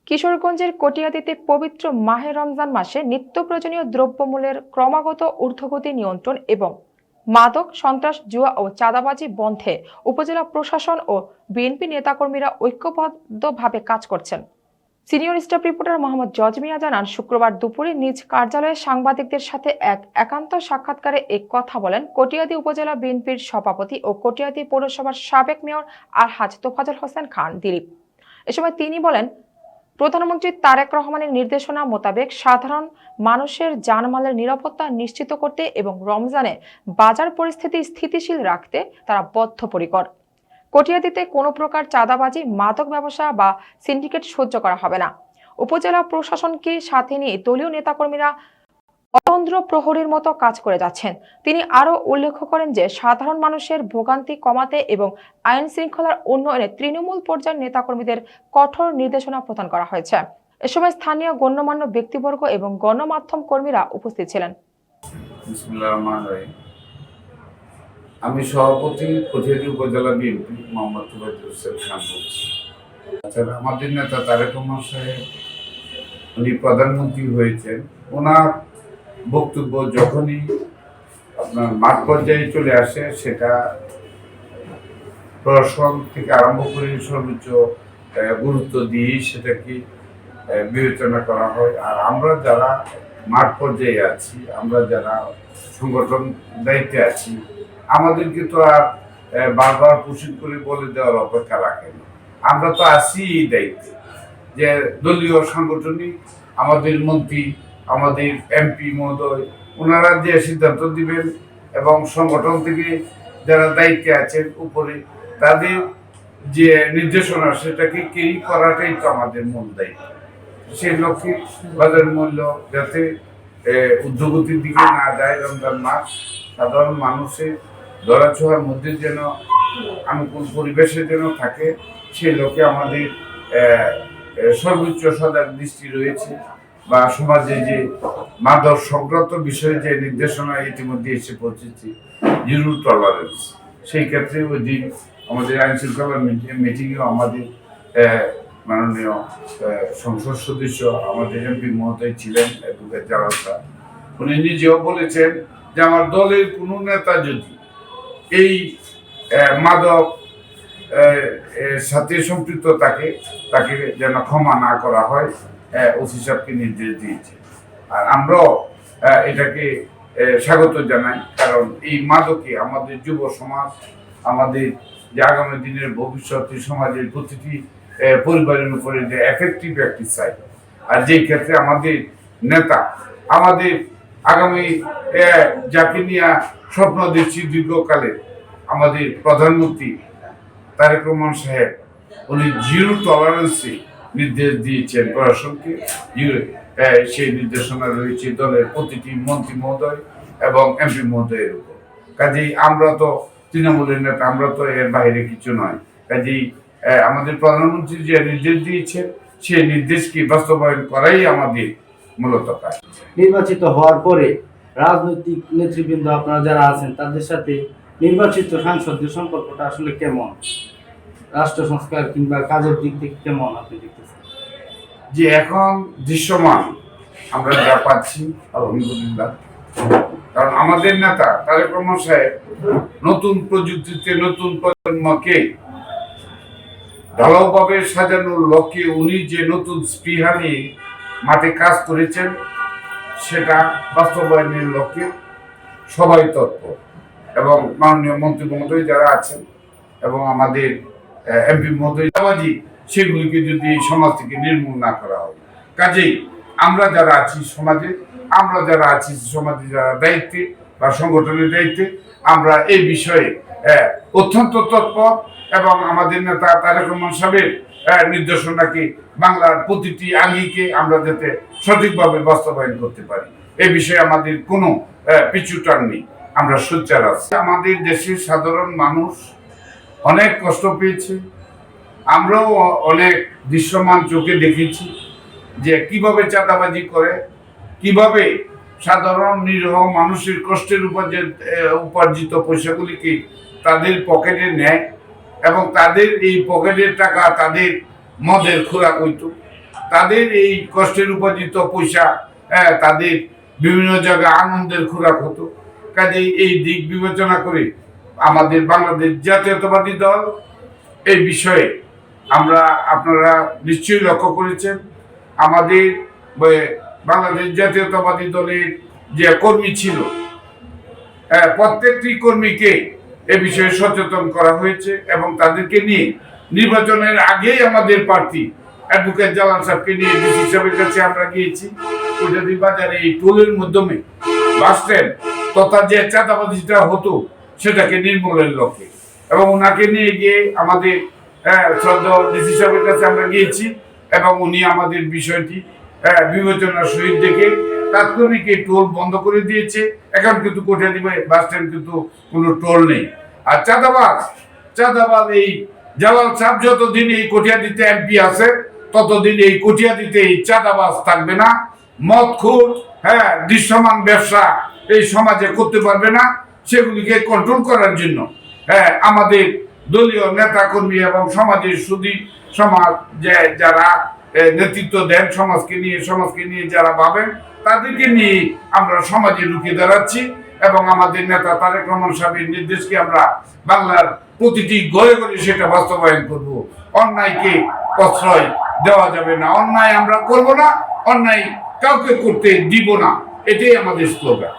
কিশোরগঞ্জের কটিয়াদীতে পবিত্র মাহে রমজান মাসে নিত্য প্রয়োজনীয় দ্রব্যমূল্যের ক্রমাগত ঊর্ধ্বগতি নিয়ন্ত্রণ এবং মাদক, সন্ত্রাস, জুয়া ও চাঁদাবাজি বন্ধে উপজেলা প্রশাসন ও বিএনপি নেতাকর্মীরা ঐক্যবদ্ধভাবে কাজ করছেন। সিনিয়র স্টাফ রিপোর্টার মোহাম্মদ জজ মিয়া জানান, শুক্রবার দুপুরে নিজ কার্যালয়ে সাংবাদিকদের সাথে এক একান্ত সাক্ষাৎকারে এই কথা বলেন কটিয়াদী উপজেলা বিএনপির সভাপতি ও কটিয়াদী পৌরসভার সাবেক মেয়র আলহাজ তোফাজ্জল হোসেন খান দিলীপ। এ সময় তিনি বলেন, প্রধানমন্ত্রী তারেক রহমানের নির্দেশনা মোতাবেক সাধারণ মানুষের জানমালের নিরাপত্তা নিশ্চিত করতে এবং রমজানে বাজার পরিস্থিতি স্থিতিশীল রাখতে তারা বদ্ধপরিকর। কটিয়াদীতে কোনো প্রকার চাঁদাবাজি, মাদক ব্যবসা বা সিন্ডিকেট সহ্য করা হবে না। উপজেলা প্রশাসনকে সাথে নিয়ে দলীয় নেতাকর্মীরা অতন্দ্র প্রহরীর মতো কাজ করে যাচ্ছেন। তিনি আরও উল্লেখ করেন যে সাধারণ মানুষের ভোগান্তি কমাতে এবং আইন শৃঙ্খলার উন্নয়নে তৃণমূল পর্যায়ের নেতাকর্মীদের কঠোর নির্দেশনা প্রদান করা হয়েছে। এ সময় স্থানীয় গণ্যমান্য ব্যক্তিবর্গ এবং গণমাধ্যম কর্মীরা উপস্থিত ছিলেন। আমি সভাপতি কটিয়াদী উপজেলা বিএনপি মোহাম্মদ তোফাজ্জল হোসেন খান বলছি। আমাদের নেতা তারেক রহমান সাহেব উনি প্রধানমন্ত্রী হয়েছেন, ওনার বক্তব্য যখনই আপনার মাঠ পর্যায়ে চলে আসে সেটা প্রশাসন থেকে আরম্ভ করে সর্বোচ্চ গুরুত্ব দিয়েই সেটাকে বিবেচনা করা হয়। আর আমরা যারা মাঠ পর্যায়ে আছি, আমরা যারা সংগঠন দায়িত্বে আছি, আমাদেরকে তো আর বারবার প্রশ্ন করে বলে দেওয়ার অপেক্ষা রাখে না। আমরা তো আছি এই দায়িত্বে যে দলীয় সাংগঠনিক আমাদের মন্ত্রী, আমাদের এমপি মহোদয়, ওনারা যে সিদ্ধান্ত দিবেন এবং সংগঠন থেকে যারা দায়িত্বে আছেন উপরে তাদের যে নির্দেশনা সেটাকে ক্যারি করাটাই তো আমাদের মূল দায়িত্ব। সেই লক্ষ্যে বাজার মূল্য যাতে ঊর্ধ্বগতির দিকে না যায়, রমজান মাস সাধারণ মানুষের ধরাছোঁয়ার মধ্যে যেন অনুকূল পরিবেশে যেন থাকে, সেই লক্ষ্যে আমাদের সর্বোচ্চ সজাগ দৃষ্টি রয়েছে। বা সমাজে যে মাদক সংক্রান্ত বিষয়ে যে নির্দেশনা ইতিমধ্যে এসে পৌঁছেছে, জিরো টলারেন্স, সেই ক্ষেত্রে ওই দিন আমাদের আইন শৃঙ্খলা মিটিংয়েও আমাদের মাননীয় সংসদ সদস্য আমাদের এমপি মহোদয় ছিলেন, অ্যাডভোকেট জালাল স্যার, উনি নিজেও বলেছেন যে আমার দলের কোনো নেতা যদি এই মাদক সাথে সম্পৃক্ত তাকে যেন ক্ষমা না করা হয়, ওসি সাহেবকে নির্দেশ দিয়েছে। আর আমরাও এটাকে স্বাগত জানাই, কারণ এই মাদকে আমাদের যুব সমাজ, আমাদের যে আগামী দিনের ভবিষ্যৎ সমাজের প্রতিটি পরিবারের উপরে যে এফেক্টিভ একটি সাইড। আর যেই ক্ষেত্রে আমাদের নেতা, আমাদের আগামী যাকে নিয়ে স্বপ্ন দেখছি দীর্ঘকালে, আমাদের প্রধানমন্ত্রী তারেক রহমান সাহেব, উনি জিরো টলারেন্সে নির্দেশ দিয়েছেন প্রশাসনকে। সেই নির্দেশনা রয়েছে দলের প্রতিটি মন্ত্রী মহোদয় এবং এমপি মহোদয়ের উপর। কাজেই আমরা তো তৃণমূলের নেতা, আমরা তো এর বাইরে কিছু নয়। কাজেই আমাদের প্রধানমন্ত্রী যে নির্দেশ দিয়েছেন সেই নির্দেশকে বাস্তবায়ন করাই আমাদের মূলত কাজ। নির্বাচিত হওয়ার পরে রাজনৈতিক নেতৃবৃন্দ আপনারা যারা আছেন তাদের সাথে নির্বাচিত সাংসদদের সম্পর্কটা আসলে কেমন, রাষ্ট্র সংস্কার কিংবা কাজের দিক থেকে কেমন আপনি দেখতেছেন? যে এখন দৃশ্যমান আমরা যা পাচ্ছি আলহামদুলিল্লাহ, কারণ আমাদের নেতা তারেক রহমান সাহেব নতুন প্রযুক্তিতে নতুন প্রজন্মকে ঢালাওভাবে সাজানোর লক্ষ্যে উনি যে নতুন স্পৃহা নিয়ে মাঠে কাজ করেছেন সেটা বাস্তবায়নের লক্ষ্যে সবাই তৎপর। এবং মাননীয় মন্ত্রী মহোদয় যারা আছেন এবং আমাদের এমপি মহোদয়, সেগুলিকে যদি সমাজ থেকে নির্মূল না করা হয়, কাজেই আমরা যারা আছি সমাজে, আমরা যারা আছি সমাজে যারা দায়িত্বে বা সংগঠনের দায়িত্বে, আমরা এই বিষয়ে অত্যন্ত তৎপর এবং আমাদের নেতা তারেক রহমান সাহেবের নির্দেশনাকে বাংলার প্রতিটি আঙ্গিকে আমরা যাতে সঠিকভাবে বাস্তবায়ন করতে পারি, এই বিষয়ে আমাদের কোনো পিছুটান নেই। আমরা সোচ্চার আছি। আমাদের দেশের সাধারণ মানুষ অনেক কষ্ট পেয়েছে, আমরাও অনেক দৃশ্যমান চোখে দেখেছি যে কিভাবে চাঁদাবাজি করে, কিভাবে সাধারণ নিরীহ মানুষের কষ্টের উপর যে উপার্জিত পয়সাগুলিকে তাদের পকেটে নেয় এবং তাদের এই পকেটের টাকা তাদের মদের খোরাক হইত। তাদের এই কষ্টের উপার্জিত পয়সা তাদের বিভিন্ন জায়গায় আনন্দের খোরাক হতো। কাজেই এই দিক বিবেচনা করে আমাদের বাংলাদেশ জাতীয়তাবাদী দল এই বিষয়ে আপনারা নিশ্চয়ই লক্ষ্য করেছেন, আমাদের বাংলাদেশ জাতীয়তাবাদী দলের যে কর্মী ছিল প্রত্যেকটি কর্মীকে এ বিষয়ে সচেতন করা হয়েছে এবং তাদেরকে নিয়ে নির্বাচনের আগেই আমাদের প্রার্থী অ্যাডভোকেট জালাল সাহেবকে নিয়ে ডিসি সাহেবের কাছে আমরা গিয়েছি। কোটাদি বাজারে এই টোলের মাধ্যমে বাস স্ট্যান্ড তথা যে চাঁদাবাজিটা হতো সেটাকে নির্মূলের লক্ষ্যে, এবং ওনাকে নিয়ে গিয়ে আমাদের শ্রদ্ধেয় ডিসি সাহেবের কাছে আমরা গিয়েছি এবং উনি আমাদের বিষয়টি বিবেচনার সহিত দেখে তাৎক্ষণিক এই টোল বন্ধ করে দিয়েছে। এখন কিন্তু কোটাদি বাস স্ট্যান্ড কিন্তু কোনো টোল নেই। আর চাঁদাবাজ এই জালাল সাহেব যতদিন এই কটিয়াদিতে এমপি আছে ততদিন এই কটিয়াদিতে এই চাঁদাবাজ থাকবে না। মদখোর দৃশ্যমান ব্যবসা এই সমাজে করতে পারবে না। সেগুলিকে কন্ট্রোল করার জন্য আমাদের দলীয় নেতা কর্মী এবং সমাজের সুধী সমাজ যারা নেতৃত্ব দেন সমাজকে নিয়ে যারা ভাবেন তাদেরকে নিয়ে আমরা সমাজে রুখে দাঁড়াচ্ছি এবং আমাদের নেতা তারেক রহমান সাহেবের নির্দেশকে আমরা বাংলার প্রতিটি ঘরে ঘরে সেটা বাস্তবায়ন করব। অন্যায়কে প্রশ্রয় দেওয়া যাবে না, অন্যায় আমরা করব না, অন্যায় কাউকে করতে দিব না, এটাই আমাদের স্লোগান।